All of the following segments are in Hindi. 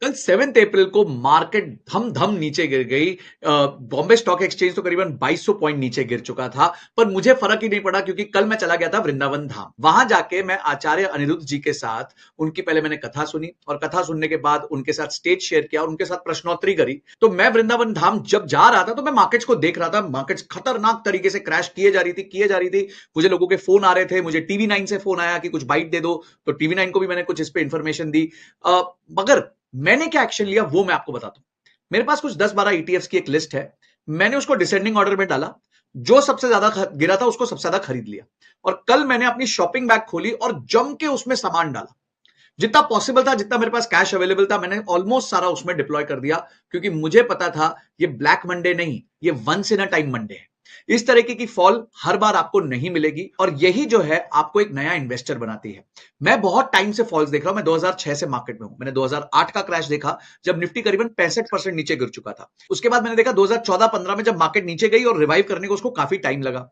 कल 7 अप्रैल को मार्केट धम धम नीचे गिर गई। बॉम्बे स्टॉक एक्सचेंज तो करीबन 2200 पॉइंट नीचे गिर चुका था, पर मुझे फर्क ही नहीं पड़ा क्योंकि कल मैं चला गया था वृंदावन धाम। वहां जाके मैं आचार्य अनिरुद्ध जी के साथ उनकी पहले मैंने कथा सुनी और कथा सुनने के बाद उनके साथ स्टेज शेयर किया और उनके साथ प्रश्नोत्तरी करी। तो मैं वृंदावन धाम जब जा रहा था तो मैं मार्केट्स को देख रहा था। मार्केट्स खतरनाक तरीके से क्रैश किए जा रही थी। मुझे लोगों के फोन आ रहे थे, मुझे टीवी 9 से फोन आया कि कुछ बाइट दे दो, तो टीवी 9 को भी मैंने कुछ इस पे इंफॉर्मेशन दी। मगर मैंने क्या एक्शन लिया वो मैं आपको बताता हूं। मेरे पास कुछ 10-12 ईटीएफ्स की एक लिस्ट है। मैंने उसको डिसेंडिंग ऑर्डर में डाला, जो सबसे ज्यादा गिरा था उसको सबसे ज्यादा खरीद लिया। और कल मैंने अपनी शॉपिंग बैग खोली और जम के उसमें सामान डाला। जितना पॉसिबल था, जितना मेरे पास कैश अवेलेबल था, मैंने ऑलमोस्ट सारा उसमें डिप्लॉय कर दिया, क्योंकि मुझे पता था ये ब्लैक मंडे नहीं, ये once in a time Monday है। इस तरीके की फॉल हर बार आपको नहीं मिलेगी और यही जो है आपको एक नया इन्वेस्टर बनाती है। मैं बहुत टाइम से फॉल्स देख रहा हूं। मैं 2006 से मार्केट में हूं। मैंने 2008 का क्रैश देखा जब निफ्टी करीबन 65% नीचे गिर चुका था। उसके बाद मैंने देखा 2014-15 में जब मार्केट नीचे गई और रिवाइव करने को उसको काफी टाइम लगा।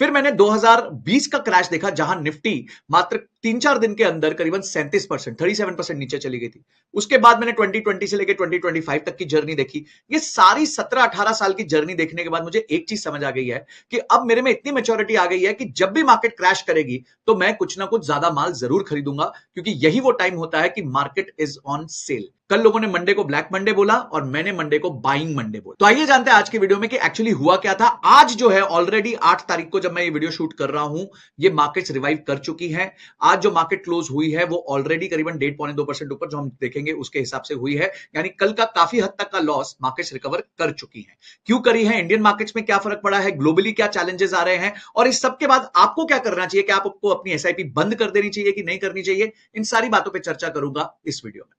फिर मैंने 2020 का क्रैश देखा जहां निफ्टी मात्र 3-4 दिन के अंदर करीबन 37%, 37% नीचे चली गई थी। उसके बाद मैंने 2020 से लेकर 2025 तक की जर्नी देखी। ये सारी 17-18 साल की जर्नी देखने के बाद मुझे एक चीज समझ आ गई है कि अब मेरे में इतनी मैच्योरिटी आ गई है कि जब भी मार्केट क्रैश करेगी तो मैं कुछ ना कुछ ज्यादा माल जरूर खरीदूंगा, क्योंकि यही वो टाइम होता है कि मार्केट इज ऑन सेल। कल लोगों ने मंडे को ब्लैक मंडे बोला और मैंने मंडे को बाइंग मंडे बोला। तो आइए जानते हैं आज की वीडियो में कि एक्चुअली हुआ क्या था। आज जो है ऑलरेडी 8 तारीख को जब मैं ये वीडियो शूट कर रहा हूं, ये मार्केट्स रिवाइव कर चुकी हैं। आज जो मार्केट क्लोज हुई है वो ऑलरेडी करीबन 1.5-2% ऊपर, जो हम देखेंगे उसके हिसाब से हुई है। यानी कल का काफी हद तक का लॉस मार्केट्स रिकवर कर चुकी है। क्यों करी है, इंडियन मार्केट्स में क्या फर्क पड़ा है, ग्लोबली क्या चैलेंजेस आ रहे हैं, और इस सब के बाद आपको क्या करना चाहिए, क्या आपको अपनी एसआईपी बंद कर देनी चाहिए कि नहीं करनी चाहिए, इन सारी बातों पर चर्चा करूंगा इस वीडियो में।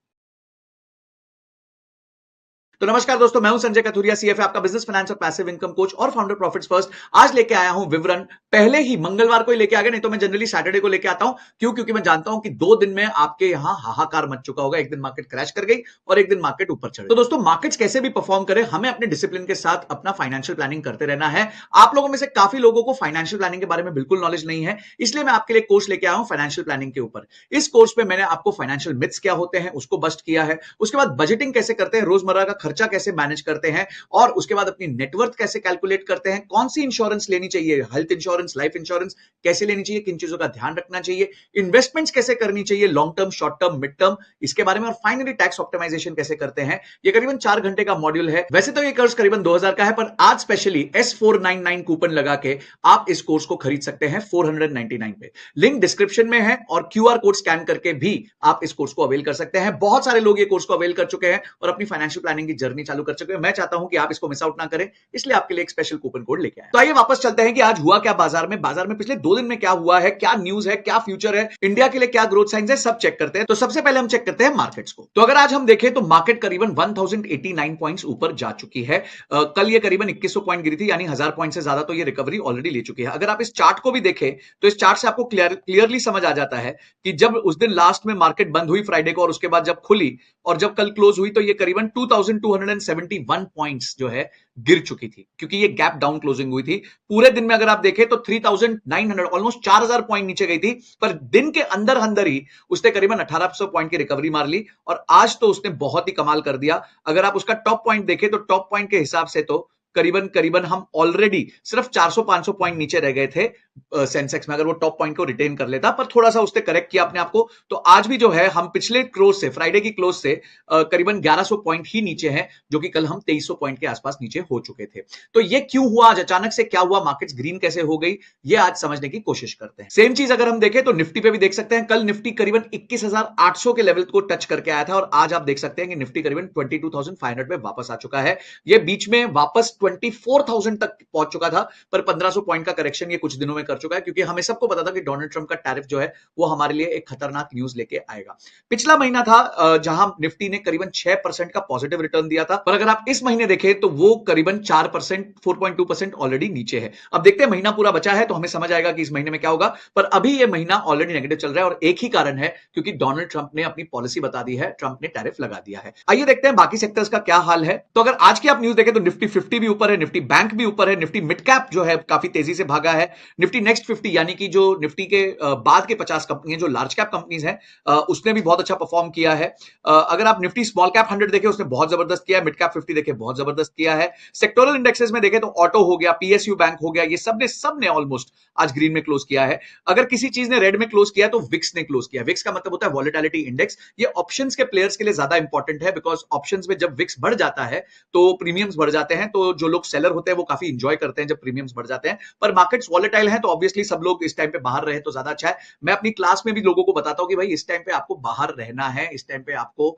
तो नमस्कार दोस्तों, मैं हूं संजय कथुरिया, सीएफए, आपका बिजनेस फाइनेंस और पैसिव इनकम कोच और फाउंडर प्रॉफिट्स फर्स्ट। आज लेके आया हूं विवरण, पहले ही मंगलवार को ही लेके आ गया, नहीं तो मैं जनरली सैटरडे को लेके आता हूं। क्यों? क्योंकि मैं जानता हूं कि 2 दिन में आपके यहां हाहाकार मच चुका होगा। एक दिन मार्केट क्रैश कर गई और एक दिन मार्केट ऊपर चढ़ गई। तो दोस्तों, मार्केट्स कैसे भी परफॉर्म करें, हमें अपने डिसिप्लिन के साथ अपना फाइनेंशियल प्लानिंग करते रहना है। आप लोगों में से काफी लोगों को फाइनेंशियल प्लानिंग के बारे में बिल्कुल नॉलेज नहीं है, इसलिए मैं आपके लिए कोर्स लेके आया हूं फाइनेंशियल प्लानिंग के ऊपर। इस कोर्स में मैंने आपको फाइनेंशियल मिथ्स क्या होते हैं उसको बस्ट किया है। उसके बाद बजटिंग कैसे करते हैं, रोजमर्रा का खर्चा कैसे मैनेज करते हैं, और उसके बाद अपनी नेटवर्थ कैसे कैलकुलेट करते हैं, कौन सी इंश्योरेंस लेनी चाहिए, हेल्थ इंश्योरेंस, लाइफ इंश्योरेंस कैसे लेनी चाहिए, किन चीजों का ध्यान रखना चाहिए, इन्वेस्टमेंट्स कैसे करनी चाहिए, long term, short term, mid term, इसके बारे में, और फाइनली टैक्स ऑप्टिमाइजेशन कैसे करते हैं। ये करीबन 4 घंटे का मॉड्यूल है। वैसे तो ये कोर्स करीबन 2000 का है, पर आज स्पेशली S499 कूपन लगा के आप इस कोर्स को खरीद सकते हैं 499 पे। लिंक डिस्क्रिप्शन में है और क्यूआर कोड स्कैन करके भी आप इस कोर्स को अवेल कर सकते हैं। बहुत सारे लोग ये कोर्स को अवेल कर चुके हैं और अपनी फाइनेंशियल प्लानिंग की जर्नी चालू कर चुके हैं। मैं चाहता हूं कि आप इसको मिस आउट ना करें, इसलिए आपके लिए एक स्पेशल कूपन कोड लेके आया। तो आइए वापस चलते हैं कि आज हुआ क्या बाजार में। बाजार में पिछले 2 दिन में क्या हुआ है, क्या न्यूज है, क्या फ्यूचर है, इंडिया के लिए क्या ग्रोथ साइंस है, सब चेक करते हैं। तो सबसे पहले हम चेक करते हैं मार्केट्स को। तो अगर आज हम देखें तो मार्केट करीबन 1089 पॉइंट्स ऊपर जा चुकी है। कल ये करीबन 2100 पॉइंट गिरी थी, यानी 1000 पॉइंट से ज्यादा तो ये रिकवरी ऑलरेडी ले चुकी है। अगर आप इस चार्ट को भी देखें तो इस चार्ट से आपको क्लियरली समझ आ जाता है कि जब उस दिन लास्ट में मार्केट बंद हुई फ्राइडे को और उसके बाद जब खुली और जब कल क्लोज हुई, तो ये करीबन 2271 पॉइंट्स जो है गिर चुकी थी, क्योंकि ये गैप डाउन क्लोजिंग हुई थी। पूरे दिन में अगर आप देखें तो 3900, ऑलमोस्ट 4000 पॉइंट नीचे गई थी, पर दिन के अंदर अंदर ही उसने करीबन 1800 पॉइंट की रिकवरी मार ली और आज तो उसने बहुत ही कमाल कर दिया। अगर आप उसका टॉप पॉइंट देखें तो टॉप पॉइंट के हिसाब से तो करीबन हम ऑलरेडी सिर्फ 400-500 पॉइंट नीचे रह गए थे सेंसेक्स में, अगर वो टॉप पॉइंट को रिटेन कर लेता, पर थोड़ा सा उसने करेक्ट किया अपने आप को। तो आज भी जो है हम पिछले क्लोज से, फ्राइडे की क्लोज से करीबन 1100 पॉइंट ही नीचे हैं, जो कि कल हम 2300 पॉइंट के आसपास नीचे हो चुके थे। तो ये क्यों हुआ, आज अचानक से क्या हुआ, मार्केट्स ग्रीन कैसे हो गई, ये आज समझने की कोशिश करते हैं। सेम चीज अगर हम देखें तो निफ्टी पे भी देख सकते हैं। कल निफ्टी करीबन 21800 के लेवल को टच करके आया था और आज आप देख सकते हैं कि निफ्टी करीबन 22500 पे वापस आ चुका है। ये बीच में वापस 24000 तक पहुंच चुका था, पर 1500 पॉइंट का करेक्शन ये कुछ दिनों में कर चुका है, क्योंकि हमें सबको पता था कि डोनाल्ड ट्रंप का टैरिफ जो है वो हमारे लिए एक खतरनाक न्यूज लेके आएगा। पिछला महीना था जहां निफ्टी ने करीबन 6% का पॉजिटिव रिटर्न दिया था, पर अगर आप इस महीने देखें तो वो करीबन 4%, 4.2% ऑलरेडी नीचे है। अब देखते हैं, महीना पूरा बचा है तो हमें समझ आएगा कि इस महीने में क्या होगा, पर अभी ये महीना ऑलरेडी नेगेटिव चल रहा है और एक ही कारण है, क्योंकि डोनाल्ड ट्रंप ने अपनी पॉलिसी बता दी है, ट्रंप ने टैरिफ लगा दिया है। आइए देखते हैं बाकी सेक्टर्स का क्या हाल है। तो अगर आज की आप न्यूज देखें तो निफ्टी 50 भी ऊपर है, निफ्टी बैंक भी ऊपर है, निफ्टी मिड कैप जो है काफी तेजी से भागा है, निफ्टी निफ्टी नेक्स्ट 50 यानी कि जो निफ्टी के बाद के 50 कंपनियां जो लार्ज कैप कंपनीज हैं, उसने भी बहुत अच्छा परफॉर्म किया है। अगर आप निफ्टी स्मॉल कैप 100 देखें, उसने बहुत जबरदस्त किया है। मिड कैप 50 देखें, बहुत जबरदस्त किया है। सेक्टोरल इंडेक्सेस में देखें तो ऑटो हो गया, पीएसयू बैंक हो गया, ये सबने ऑलमोस्ट आज ग्रीन में क्लोज किया है। अगर किसी चीज ने रेड में क्लोज किया तो विक्स ने क्लोज किया। विक्स का मतलब होता है वॉलेटिलिटी इंडेक्स। ये ऑप्शंस के प्लेयर्स के लिए ज्यादा इंपॉर्टेंट है, बिकॉज ऑप्शंस में जब विक्स बढ़ जाता है तो प्रीमियम्स बढ़ जाते हैं, तो जो लोग सेलर होते हैं वो काफी इंजॉय करते हैं जब प्रीमियम्स बढ़ जाते हैं। पर मार्केट्स वॉलेटाइल हैं, तो ऑब्वियसली सब लोग इस टाइम पे बाहर रहे तो ज्यादा अच्छा है। मैं अपनी क्लास में भी लोगों को बताता हूं कि भाई इस टाइम पे आपको बाहर रहना है, इस टाइम पे आपको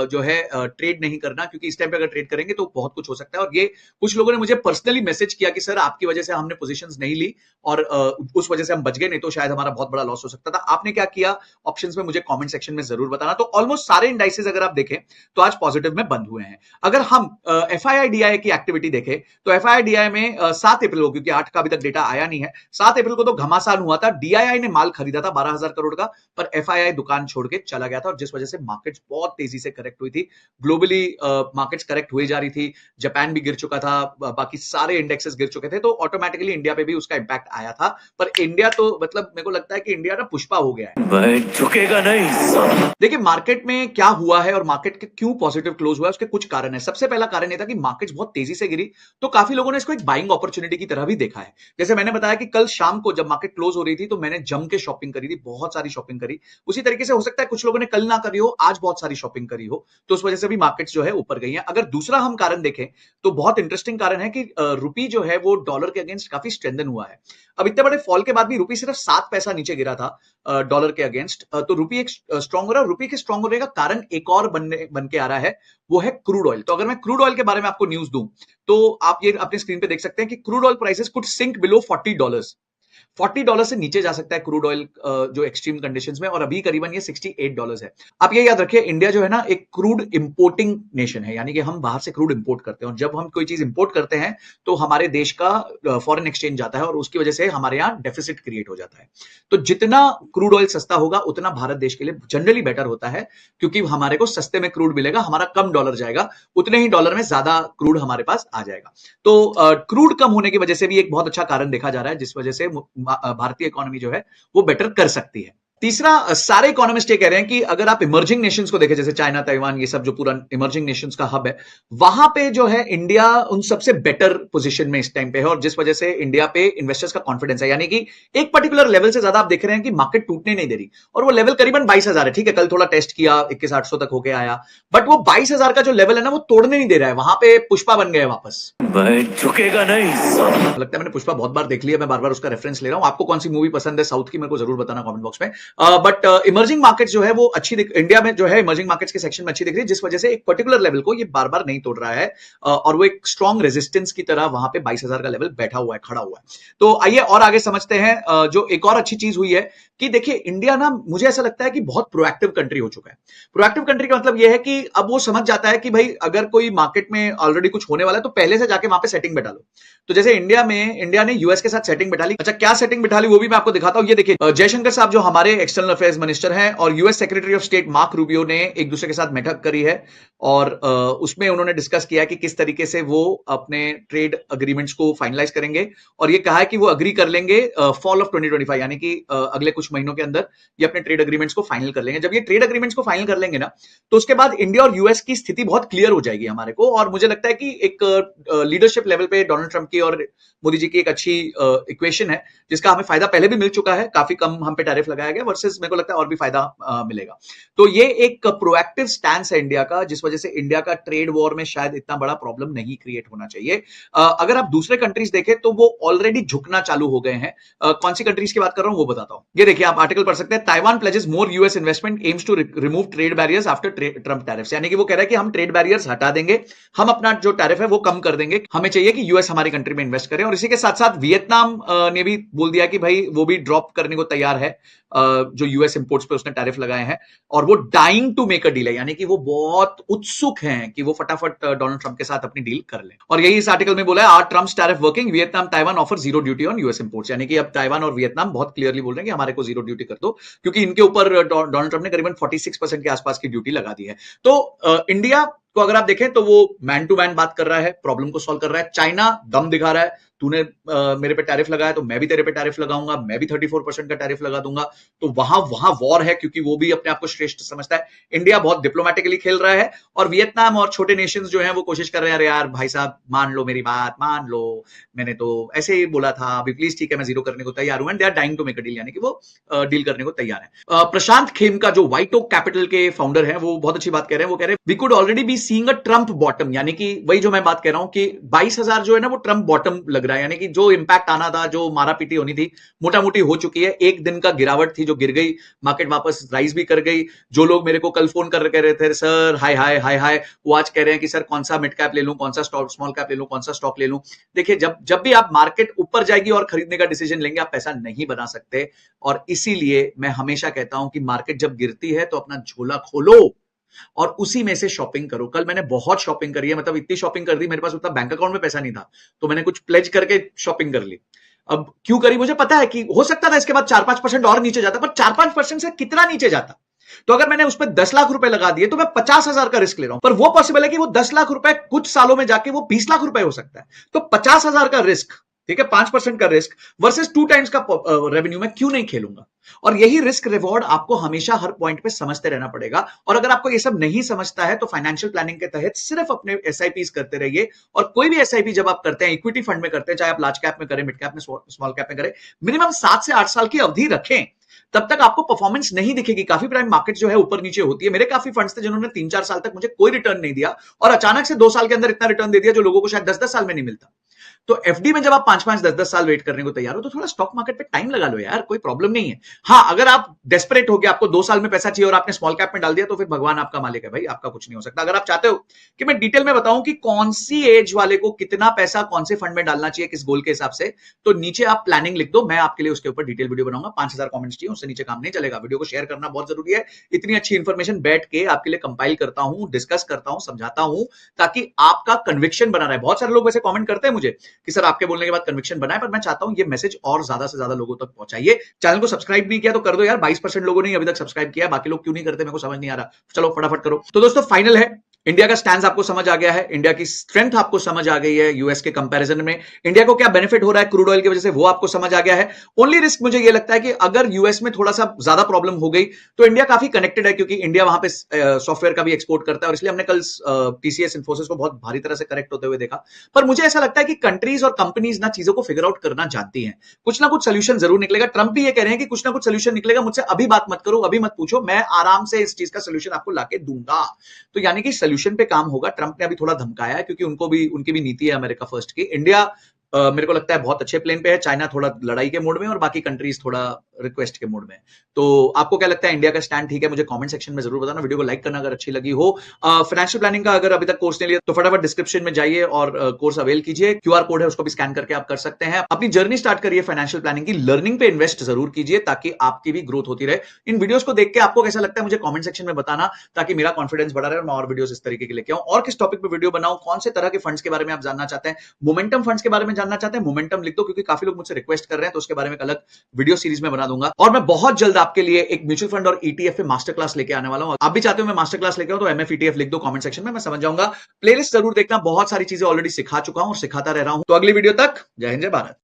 जो है ट्रेड नहीं करना, क्योंकि इस टाइम पे अगर ट्रेड करेंगे तो बहुत कुछ हो सकता है। और ये कुछ लोगों ने मुझे पर्सनली मैसेज किया कि सर आपकी वजह से हमने पोजीशंस नहीं ली और उस वजह से हम बच गए, नहीं तो शायद हमारा बहुत बड़ा लॉस हो सकता था। आपने क्या किया ऑप्शंस में, मुझे कमेंट सेक्शन में जरूर बताना। तो ऑलमोस्ट सारे इंडाइसेस अगर आप देखें तो आज पॉजिटिव में बंद हुए हैं। अगर हम एफआईआई की एक्टिविटी देखें तो एफआईआई में 7 अप्रैल को, क्योंकि 8 का अभी तक डेटा आया नहीं है, 7 अप्रैल को तो घमासान हुआ था। डीआईआई ने माल खरीदा था 12,000 करोड़ का, पर एफआईआई दुकान छोड़ के चला गया था, और जिस वजह से मार्केट्स बहुत तेजी से करेक्ट हुई थी। ग्लोबली मार्केट्स करेक्ट हुई जा रही थी, जापान भी गिर चुका था, बाकी सारे इंडेक्सेस गिर चुके थे, तो ऑटोमेटिकली इंडिया पे भी उसका इंपैक्ट आया था। पर इंडिया तो मतलब मेरे को लगता है कि इंडिया ना पुष्पा हो गया है, झुकेगा नहीं। देखिए मार्केट में क्या हुआ है और मार्केट के क्यों पॉजिटिव क्लोज हुआ है, उसके कुछ कारण है। सबसे पहला कारण ये था कि मार्केट्स बहुत तेजी से गिरी, तो काफी लोगों ने इसको एक बाइंग अपॉर्चुनिटी की तरह भी देखा है। जैसे मैंने बताया कि कल शाम को जब मार्केट क्लोज हो रही थी तो मैंने जम के शॉपिंग करी थी, बहुत सारी शॉपिंग करी। उसी तरीके से हो सकता है कुछ लोगों ने कल ना करी हो, आज बहुत सारी शॉपिंग करी हो, तो उस वजह से भी मार्केट्स जो है ऊपर गई हैं। अगर दूसरा हम कारण देखें तो बहुत इंटरेस्टिंग कारण है कि रुपी जो है वो डॉलर के अगेंस्ट काफी स्ट्रेंथन हुआ है। अब इतने बड़े फॉल के बाद भी रुपी सिर्फ 7 पैसा नीचे गिरा था डॉलर के अगेंस्ट, तो रुपी एक स्ट्रांग हो रहा है। रुपी के स्ट्रांग होने का कारण एक और बन के आ रहा है, वो है क्रूड ऑयल। तो अगर मैं क्रूड ऑयल के बारे में आपको न्यूज दूं तो आप ये अपने स्क्रीन पे देख सकते हैं कि crude oil prices could sink below $40। $40 से नीचे जा सकता है क्रूड ऑयल जो एक्सट्रीम कंडीशंस में, और अभी करीबन ये $68 है। आप ये याद रखिए, इंडिया जो है ना एक क्रूड इंपोर्टिंग नेशन है, यानी कि हम बाहर से क्रूड इंपोर्ट करते हैं, और जब हम कोई चीज इंपोर्ट करते हैं तो हमारे देश का फॉरेन एक्सचेंज जाता है, और उसकी वजह से हमारे यहाँ डेफिसिट क्रिएट हो जाता है। तो जितना क्रूड ऑयल सस्ता होगा उतना भारत देश के लिए जनरली बेटर होता है, क्योंकि हमारे को सस्ते में क्रूड मिलेगा, हमारा कम डॉलर जाएगा, उतने ही डॉलर में ज्यादा क्रूड हमारे पास आ जाएगा। तो क्रूड कम होने की वजह से भी एक बहुत अच्छा कारण देखा जा रहा है, जिस वजह से भारतीय इकोनॉमी जो है वो बेटर कर सकती है। तीसरा, सारे इकोनॉमिस्ट ये कह रहे हैं कि अगर आप इमर्जिंग नेशंस को देखें, जैसे चाइना, ताइवान, ये सब जो पूरा इमर्जिंग नेशंस का हब है, वहां पे जो है इंडिया उन सबसे बेटर पोजीशन में इस टाइम पे है, और जिस वजह से इंडिया पे इन्वेस्टर्स का कॉन्फिडेंस है। यानी कि एक पर्टिकुलर लेवल से ज्यादा आप देख रहे हैं कि मार्केट टूटने नहीं दे रही, और वो लेवल करीबन 22,000 है। ठीक है, कल थोड़ा टेस्ट किया, 21,800 तक होके आया, बट वो 22,000 का जो लेवल है ना वो तोड़ने नहीं दे रहा है। वहां पे पुष्पा बन गए वापस, झुकेगा नहीं। लगता है मैंने पुष्पा बहुत बार देख लिया, मैं बार बार उसका रेफरेंस ले रहा हूं। आपको कौन सी मूवी पसंद है साउथ की, मेरे को जरूर बताना कमेंट बॉक्स में। बट इमर्जिंग मार्केट्स जो है वो अच्छी इंडिया में जो है इमर्जिंग मार्केट्स के सेक्शन में अच्छी दिख रही है, जिस वजह से एक पर्टिकुलर लेवल को ये बार बार नहीं तोड़ रहा है, और वो एक स्ट्रॉन्ग रेजिस्टेंस की तरह वहां पे 22,000 का लेवल बैठा हुआ है, खड़ा हुआ है। तो आइए और आगे समझते हैं। जो एक और अच्छी चीज हुई है कि देखिए इंडिया ना, मुझे ऐसा लगता है कि बहुत प्रोएक्टिव कंट्री हो चुका है। प्रोएक्टिव कंट्री का मतलब यह है कि अब वो समझ जाता है कि भाई अगर कोई मार्केट में ऑलरेडी कुछ होने वाला है तो पहले से जाके वहां पे सेटिंग बैठा लो। तो जैसे इंडिया ने यूएस के साथ सेटिंग बैठा ली। अच्छा, क्या सेटिंग बैठा ली वो भी मैं आपको दिखाता हूं। ये देखिए, जयशंकर साहब जो हमारे एक्सटर्नल अफेयर्स मिनिस्टर हैं और US secretary of state mark Rubio ने एक दूसरे के साथ बैठक करी है, और उसमें उन्होंने डिस्कस किया कि किस तरीके से वो अपने ट्रेड अग्रीमेंट्स को फाइनलाइज करेंगे, और ये कहा है कि वो अग्री कर लेंगे फॉल ऑफ 2025, यानी कि अगले कुछ महीनों के अंदर ये अपने ट्रेड अग्रीमेंट्स को फाइनल कर लेंगे। जब ये ट्रेड अग्रीमेंट्स को फाइनल कर लेंगे ना, तो उसके बाद इंडिया और यूएस की स्थिति बहुत क्लियर हो जाएगी हमारे को, और मुझे लगता है कि एक लीडरशिप लेवल पे डोनाल्ड ट्रंप की और मोदी जी की एक अच्छी इक्वेशन है, जिसका हमें फायदा पहले भी मिल चुका है, काफी कम हम पे टैरिफ लगाया गया, वर्सेस मेरे को लगता है और भी फायदा मिलेगा। तो ये एक प्रोएक्टिव स्टैंड है इंडिया का, जिस वजह से इंडिया का ट्रेड वॉर में शायद इतना बड़ा प्रॉब्लम नहीं क्रिएट होना चाहिए। अगर आप दूसरे कंट्रीज देखें तो वो ऑलरेडी झुकना चालू हो गए हैं। कौन सी कंट्रीज की बात कर रहा हूं वो बताता हूं। ये देखिए, आप आर्टिकल पढ़ सकते हैं, Taiwan pledges more US investment, aims to remove trade barriers after Trump tariffs, यानी कि वो कह रहा है कि हम ट्रेड बैरियर्स हटा देंगे, हम अपना जो टैरिफ है वो कम कर देंगे, हमें चाहिए कि यूएस हमारी कंट्री में इन्वेस्ट करें। और इसी के साथ साथ वियतनाम ने भी बोल दिया कि भाई वो भी ड्रॉप करने को तैयार है जो यूएस इंपोर्ट्स पे उसने टैरिफ लगाए हैं, और वो dying to make a deal है, यानी कि वो बहुत उत्सुक हैं कि वो फटाफट डोनाल्ड ट्रंप के साथ अपनी डील कर लें। और यही इस आर्टिकल में बोला है, are Trump's tariff working, Vietnam Taiwan offer zero duty on US imports, यानी कि अब ताइवान और वियतनाम बहुत क्लियरली बोल रहे हैं कि हमारे को जीरो ड्यूटी कर दो, क्योंकि इनके ऊपर डोनाल्ड ट्रंप ने करीबन 46% के आसपास की ड्यूटी लगा दी है। तो इंडिया को अगर आप देखें तो वो मैन टू मैन बात कर रहा है, प्रॉब्लम को सॉल्व कर रहा है। चाइना दम दिखा रहा है, तूने मेरे पे टैरिफ लगाया तो मैं भी तेरे पे टैरिफ लगाऊंगा, मैं भी 34% का टैरिफ लगा दूंगा। तो वहां वहां वॉर है, क्योंकि वो भी अपने आप को श्रेष्ठ समझता है। इंडिया बहुत डिप्लोमेटिकली खेल रहा है और वियतनाम और छोटे नेशंस जो हैं वो कोशिश कर रहे हैं, अरे यार भाई साहब मान लो मेरी बात, मान लो, मैंने तो ऐसे ही बोला था, अभी प्लीज ठीक है मैं जीरो करने को तैयार हूं, and they are dying to make a deal, यानी कि वो डील करने को तैयार है। प्रशांत खेमका जो व्हाइट ओक कैपिटल के फाउंडर हैं, वो बहुत अच्छी बात कह रहे हैं। वो कह रहे हैं we could already be seeing a Trump bottom, यानी कि वही जो मैं बात कह रहा हूं कि 22,000 जो है ना वो ट्रम्प बॉटम लग रहा है, यानी कि जो इंपैक्ट आना था, जो मारा पीटी होनी थी, मोटा मोटी हो चुकी है। एक दिन का गिरावट थी जो गिर गई, मार्केट वापस राइज भी कर गई। जो लोग मेरे को कल फोन कर रहे थे सर हाय हाय हाय हाय, वो आज कह रहे हैं कि सर कौन सा मिड कैप ले लूं, कौन सा स्मॉल कैप ले लूं, कौन सा स्टॉक ले लूं। देखिए जब भी आप मार्केट ऊपर जाएगी और खरीदने का डिसीजन लेंगे, आप पैसा नहीं बना सकते। और इसीलिए मैं हमेशा कहता हूं कि मार्केट जब गिरती है तो अपना झोला खोलो और उसी में से शॉपिंग करो। कल मैंने बहुत शॉपिंग करी है, मतलब इतनी शॉपिंग कर दी, मेरे पास उतना बैंक अकाउंट में पैसा नहीं था, तो मैंने कुछ प्लेज करके शॉपिंग कर ली। अब क्यों करी, मुझे पता है कि हो सकता था इसके बाद 4-5% और नीचे जाता, पर 4-5% से कितना नीचे जाता। तो अगर मैंने उस पर 10 लाख रुपए लगा दिए तो मैं 50,000 का रिस्क ले रहा हूं, पर वो पॉसिबल है कि वो 10 लाख रुपए कुछ सालों में जाके वो 20 लाख रुपए हो सकता है। तो 50,000 का रिस्क, ठीक है, 5% का रिस्क वर्सेस 2 टाइम्स का रेवेन्यू, में क्यों नहीं खेलूंगा। और यही रिस्क रिवॉर्ड आपको हमेशा हर पॉइंट पे समझते रहना पड़ेगा। और अगर आपको ये सब नहीं समझता है तो फाइनेंशियल प्लानिंग के तहत सिर्फ अपने एसआईपी करते रहिए। और कोई भी एसआईपी जब आप करते हैं, इक्विटी फंड में करते हैं, चाहे आप लार्ज कैप में करें, मिड कैप में, स्मॉल कैप में करें, मिनिमम 7 से 8 साल की अवधि रखें, तब तक आपको परफॉर्मेंस नहीं दिखेगी। काफी प्राइम मार्केट जो है ऊपर नीचे होती है। मेरे काफी फंड्स थे जिन्होंने 3-4 साल तक मुझे कोई रिटर्न नहीं दिया और अचानक से 2 साल के अंदर इतना रिटर्न दे दिया जो लोगों को शायद 10-10 साल में नहीं मिलता। तो एफडी में जब आप 5-5, 10-10 साल वेट करने को तैयार हो तो थोड़ा स्टॉक मार्केट पे टाइम लगा लो यार, कोई प्रॉब्लम नहीं है। हाँ, अगर आप डेस्परेट हो गए, आपको 2 साल में पैसा चाहिए और आपने स्मॉल कैप में डाल दिया, तो फिर भगवान आपका मालिक है भाई, आपका कुछ नहीं हो सकता। अगर आप चाहते हो कि मैं डिटेल में बताऊं कि कौन सी एज वाले को कितना पैसा कौन से फंड में डालना चाहिए, किस गोल के हिसाब से, तो नीचे आप प्लानिंग लिख दो, मैं आपके लिए उसके ऊपर डिटेल वीडियो बनाऊंगा। 5,000 कमेंट्स चाहिए, उससे नीचे काम नहीं चलेगा। वीडियो को शेयर करना बहुत जरूरी है। इतनी अच्छी इंफॉर्मेशन बैठ के आपके लिए कंपाइल करता हूं, डिस्कस करता हूं, समझाता हूं, ताकि आपका कन्विक्शन बना रहे। बहुत सारे लोग वैसे कमेंट करते हैं मुझे कि सर आपके बोलने के बाद कन्विक्शन बनाए, पर मैं चाहता हूं ये मैसेज और ज्यादा से ज्यादा लोगों तक पहुंचाइए। चैनल को सब्सक्राइब नहीं किया तो कर दो यार, 22% लोगों ने अभी तक सब्सक्राइब किया, बाकी लोग क्यों नहीं करते मेरे को समझ नहीं आ रहा। चलो फटाफट करो। तो दोस्तों फाइनल है, इंडिया का स्टैंड आपको समझ आ गया है, इंडिया की स्ट्रेंथ आपको समझ आ गई है यूएस के कंपैरिजन में। इंडिया को क्या बेनिफिट हो रहा है क्रूड ऑयल की वजह से, वो आपको समझ आ गया है। ओनली रिस्क मुझे ये लगता है कि अगर यूएस में थोड़ा सा ज्यादा प्रॉब्लम हो गई तो इंडिया काफी कनेक्टेड है, क्योंकि इंडिया वहां पे सॉफ्टवेयर का भी एक्सपोर्ट करता है, और इसलिए हमने कल टीसीएस इन्फोसिस को बहुत भारी तरह से करेक्ट होते हुए देखा। पर मुझे ऐसा लगता है कि कंट्रीज और कंपनीज ना चीजों को फिगर आउट करना जानती हैं, कुछ ना कुछ सोल्यूशन जरूर निकलेगा। ट्रंप भी ये कह रहे हैं कि कुछ ना कुछ सोल्यूशन निकलेगा, मुझसे अभी बात मत करो, अभी मत पूछो, मैं आराम से इस चीज का सोल्यूशन आपको लाके दूंगा। तो यानी कि सोल्यूशन पे काम होगा। ट्रंप ने अभी थोड़ा धमकाया है, क्योंकि उनकी भी नीति है अमेरिका फर्स्ट की। इंडिया मेरे को लगता है बहुत अच्छे प्लेन पे है, चाइना थोड़ा लड़ाई के मोड में, और बाकी कंट्रीज थोड़ा रिक्वेस्ट के मोड में। तो आपको क्या लगता है, इंडिया का स्टैंड ठीक है? मुझे कमेंट सेक्शन में जरूर बताना। वीडियो को लाइक करना अगर अच्छी लगी हो। फाइनेंशियल प्लानिंग का अगर अभी तक कोर्स नहीं लिया तो फटाफट डिस्क्रिप्शन में जाइए और कोर्स अवेल कीजिए। क्यूआर कोड है, उसको भी स्कैन करके आप कर सकते हैं। अपनी जर्नी स्टार्ट करिए फाइनेंशियल प्लानिंग की, लर्निंग पे इन्वेस्ट जरूर कीजिए, ताकि आपकी भी ग्रोथ होती रहे। इन वीडियोस को देख के आपको कैसा लगता है मुझे कमेंट सेक्शन में बताना, ताकि मेरा कॉन्फिडेंस बढ़ा रहे और मैं और वीडियोस इस तरीके के लेके आऊं। और किस टॉपिक पे वीडियो बनाऊं, कौन से तरह के फंड्स के बारे में आप जानना चाहते हैं, मोमेंटम फंड्स के बारे में जानना चाहते हैं, मोमेंटम लिख दो, क्योंकि काफी लोग मुझसे रिक्वेस्ट कर रहे हैं, तो उसके बारे में अलग वीडियो सीरीज में बना दूंगा। और मैं बहुत जल्द आपके लिए एक म्यूचुअल फंड और ईटीएफ पे मास्टर क्लास लेके आने वाला हूं। आप भी चाहते हो मैं मास्टर क्लास लेके आऊं तो एमएफ ईटीएफ लिख दो कमेंट सेक्शन में, मैं समझ जाऊंगा। प्लेलिस्ट जरूर देखना, बहुत सारी चीजें ऑलरेडी सिखा चुका हूं और सिखाता रह रहा हूं। तो अगली वीडियो तक जय हिंद, जय भारत।